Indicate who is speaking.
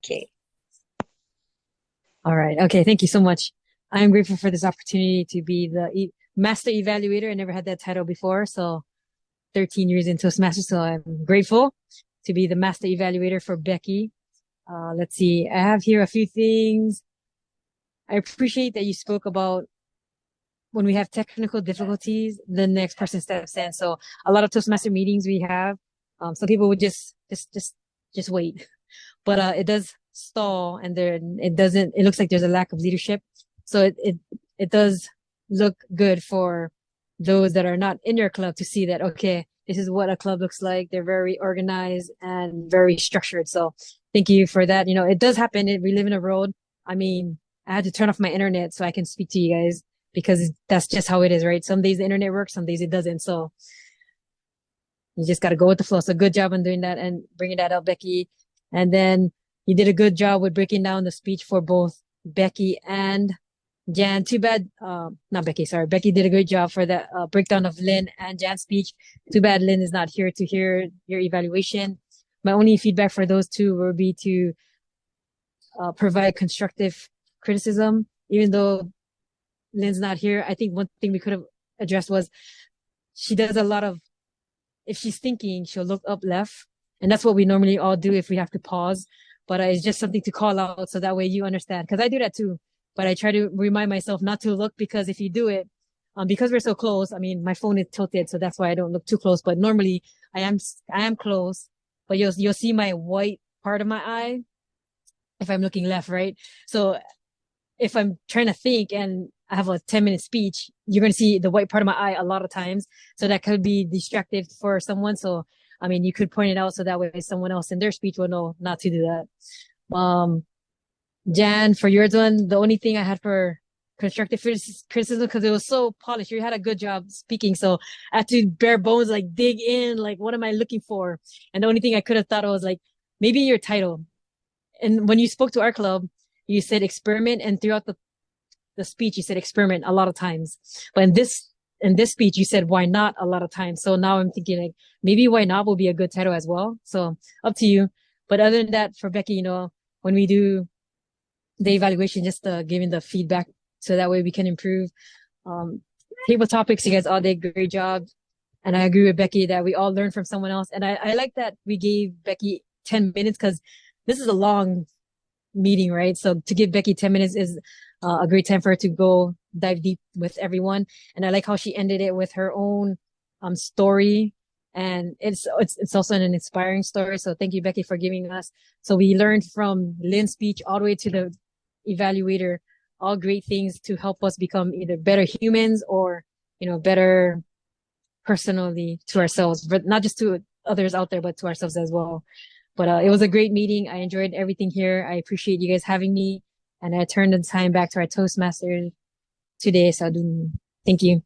Speaker 1: Okay.
Speaker 2: All right. Okay. Thank you so much. I am grateful for this opportunity to be the master evaluator. I never had that title before. So 13 years in Toastmasters. So I'm grateful to be the master evaluator for Becky. Let's see. I have here a few things. I appreciate that you spoke about when we have technical difficulties, the next person steps in. So a lot of Toastmaster meetings we have, some people would just wait, but, it does stall and it looks like there's a lack of leadership. So it does look good for those that are not in your club to see that, okay, this is what a club looks like. They're very organized and very structured. So thank you for that. You know, it does happen. We live in a world. I mean, I had to turn off my internet so I can speak to you guys because that's just how it is, right? Some days the internet works, some days it doesn't. So you just got to go with the flow. So good job on doing that and bringing that up, Becky. And then you did a good job with breaking down the speech for both Becky and Jan. Too bad, not Becky, sorry. Becky did a great job for that breakdown of Lynn and Jan's speech. Too bad Lynn is not here to hear your evaluation. My only feedback for those two would be to provide constructive criticism, even though Lynn's not here. I think one thing we could have addressed was she does a lot of, if she's thinking, she'll look up left. And that's what we normally all do if we have to pause. But it's just something to call out so that way you understand. Because I do that too. But I try to remind myself not to look because if you do it, because we're so close, I mean, my phone is tilted, so that's why I don't look too close. But normally I am close, but you'll see my white part of my eye if I'm looking left, right? So if I'm trying to think and I have a 10-minute speech, you're going to see the white part of my eye a lot of times. So that could be distractive for someone. So, I mean, you could point it out so that way someone else in their speech will know not to do that. Jan, for yours one, the only thing I had for constructive criticism, because it was so polished, you had a good job speaking. So I had to bare bones, like dig in, like, what am I looking for? And the only thing I could have thought of was like, maybe your title. And when you spoke to our club, you said experiment, and throughout the speech, you said experiment a lot of times. But in this speech, you said why not a lot of times. So now I'm thinking like maybe why not will be a good title as well. So up to you. But other than that, for Becky, when we do the evaluation, just giving the feedback so that way we can improve. Table topics, you guys all did a great job. And I agree with Becky that we all learn from someone else. And I like that we gave Becky 10 minutes because this is a long meeting, right? So to give Becky 10 minutes is a great time for her to go dive deep with everyone. And I like how she ended it with her own story. And it's also an inspiring story. So thank you, Becky, for giving us. So we learned from Lynn's speech all the way to the evaluator, all great things to help us become either better humans or, better personally to ourselves, but not just to others out there, but to ourselves as well. But it was a great meeting. I enjoyed everything here. I appreciate you guys having me. And I turn the time back to our Toastmasters today. So thank you.